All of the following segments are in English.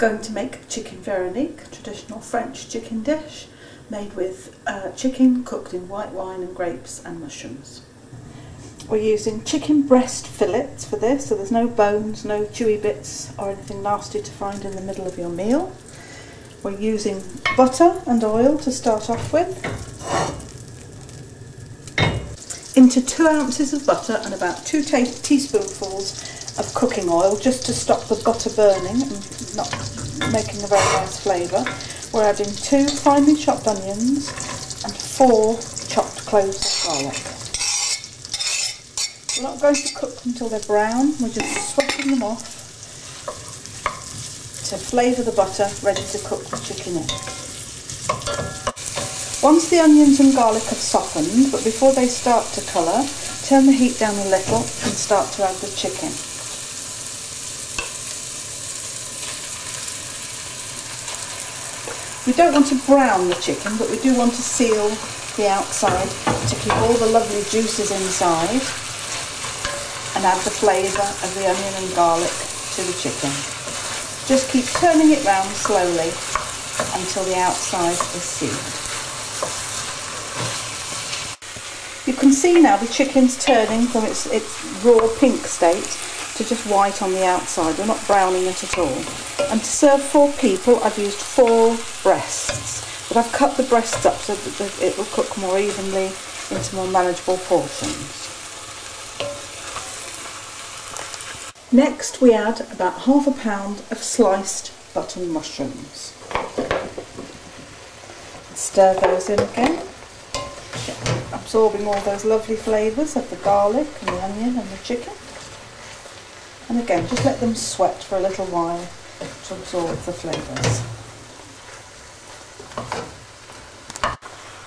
going to make chicken Veronique, a traditional French chicken dish made with chicken cooked in white wine and grapes and mushrooms. We're using chicken breast fillets for this, so there's no bones, no chewy bits or anything nasty to find in the middle of your meal. We're using butter and oil to start off with. Into 2 ounces of butter and about 2 teaspoonfuls of cooking oil, just to stop the butter burning and not making a very nice flavour. We're adding 2 finely chopped onions and 4 chopped cloves of garlic. We're not going to cook them until they're brown, we're just sweating them off to flavour the butter, ready to cook the chicken in. Once the onions and garlic have softened, but before they start to colour, turn the heat down a little and start to add the chicken. We don't want to brown the chicken, but we do want to seal the outside to keep all the lovely juices inside and add the flavour of the onion and garlic to the chicken. Just keep turning it round slowly until the outside is sealed. You can see now the chicken's turning from its raw pink state to just white on the outside. We're not browning it at all. And to serve 4 people, I've used 4 breasts, but I've cut the breasts up so that it will cook more evenly into more manageable portions. Next, we add about ½ pound of sliced button mushrooms. Stir those in again, absorbing all those lovely flavours of the garlic and the onion and the chicken. And again, just let them sweat for a little while to absorb the flavours.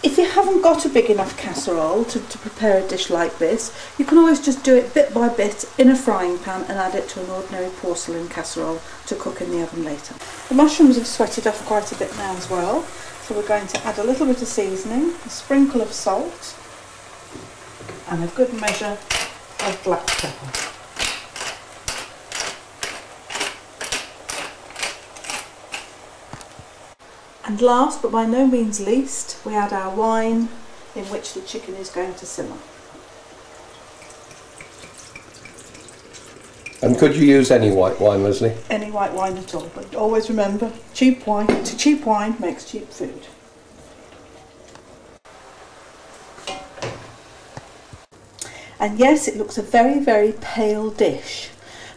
If you haven't got a big enough casserole to prepare a dish like this, you can always just do it bit by bit in a frying pan and add it to an ordinary porcelain casserole to cook in the oven later. The mushrooms have sweated off quite a bit now as well, so we're going to add a little bit of seasoning, a sprinkle of salt and a good measure of black pepper. And last but by no means least, we add our wine in which the chicken is going to simmer. And could you use any white wine, Lesley? Any white wine at all, but always remember, cheap wine makes cheap food. And yes, it looks a very, very pale dish.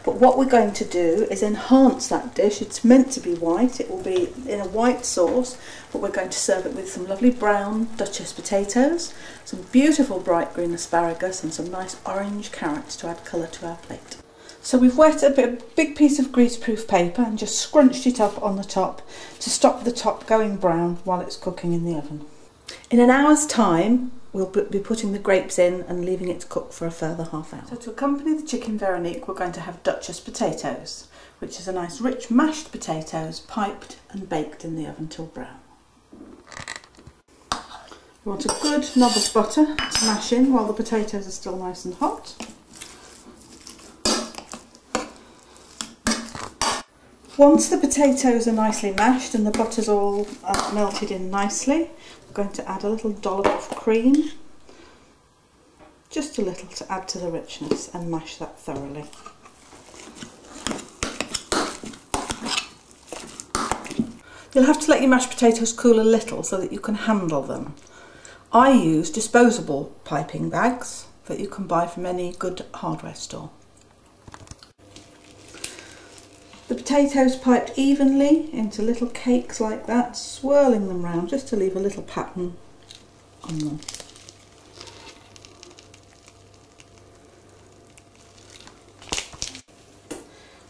But what we're going to do is enhance that dish. It's meant to be white, it will be in a white sauce, but we're going to serve it with some lovely brown Duchess potatoes, some beautiful bright green asparagus and some nice orange carrots to add colour to our plate. So we've wet a big piece of greaseproof paper and just scrunched it up on the top to stop the top going brown while it's cooking in the oven. In an hour's time, we'll be putting the grapes in and leaving it to cook for a further ½ hour. So to accompany the chicken Veronique, we're going to have Duchess potatoes, which is a nice rich mashed potatoes, piped and baked in the oven till brown. We want a good knob of butter to mash in while the potatoes are still nice and hot. Once the potatoes are nicely mashed and the butter's all melted in nicely, we're going to add a little dollop of cream, just a little to add to the richness, and mash that thoroughly. You'll have to let your mashed potatoes cool a little so that you can handle them. I use disposable piping bags that you can buy from any good hardware store. The potatoes piped evenly into little cakes like that, swirling them round just to leave a little pattern on them.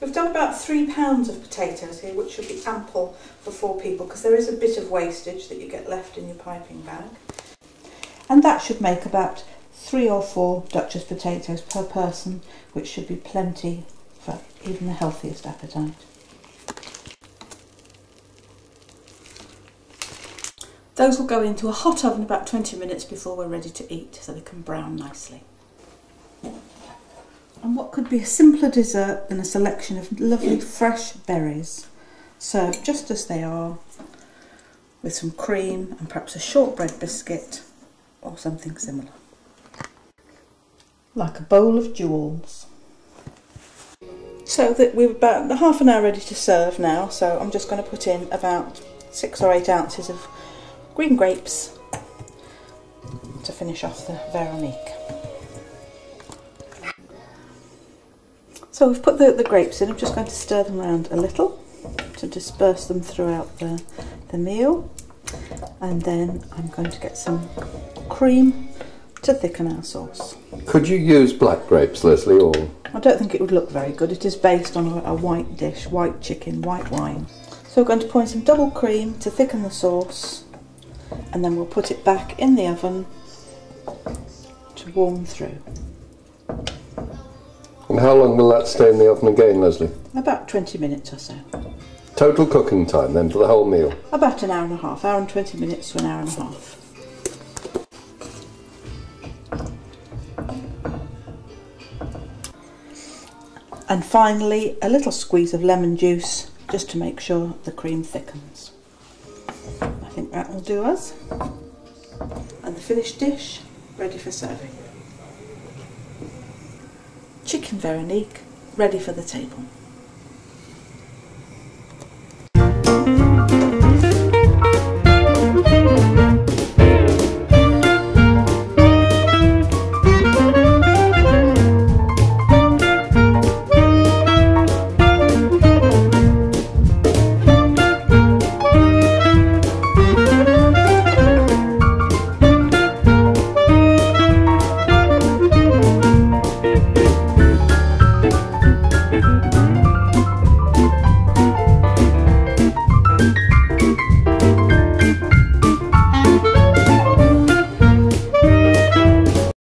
We've done about 3 pounds of potatoes here, which should be ample for 4 people because there is a bit of wastage that you get left in your piping bag. And that should make about 3 or 4 Duchess potatoes per person, which should be plenty for even the healthiest appetite. Those will go into a hot oven about 20 minutes before we're ready to eat, so they can brown nicely. And what could be a simpler dessert than a selection of lovely fresh berries? Serve just as they are, with some cream and perhaps a shortbread biscuit or something similar. Like a bowl of jewels. So that we're about half an hour ready to serve now, so I'm just going to put in about 6 or 8 ounces of green grapes to finish off the Veronique. So we've put the grapes in. I'm just going to stir them around a little to disperse them throughout the meal, and then I'm going to get some cream to thicken our sauce. Could you use black grapes, Lesley, or...? I don't think it would look very good. It is based on a white dish, white chicken, white wine. So we're going to pour in some double cream to thicken the sauce, and then we'll put it back in the oven to warm through. And how long will that stay in the oven again, Lesley? About 20 minutes or so. Total cooking time then for the whole meal? About an hour and a half, hour and 20 minutes to an hour and a half. And finally, a little squeeze of lemon juice just to make sure the cream thickens. I think that will do us. And the finished dish ready for serving. Chicken Veronique ready for the table.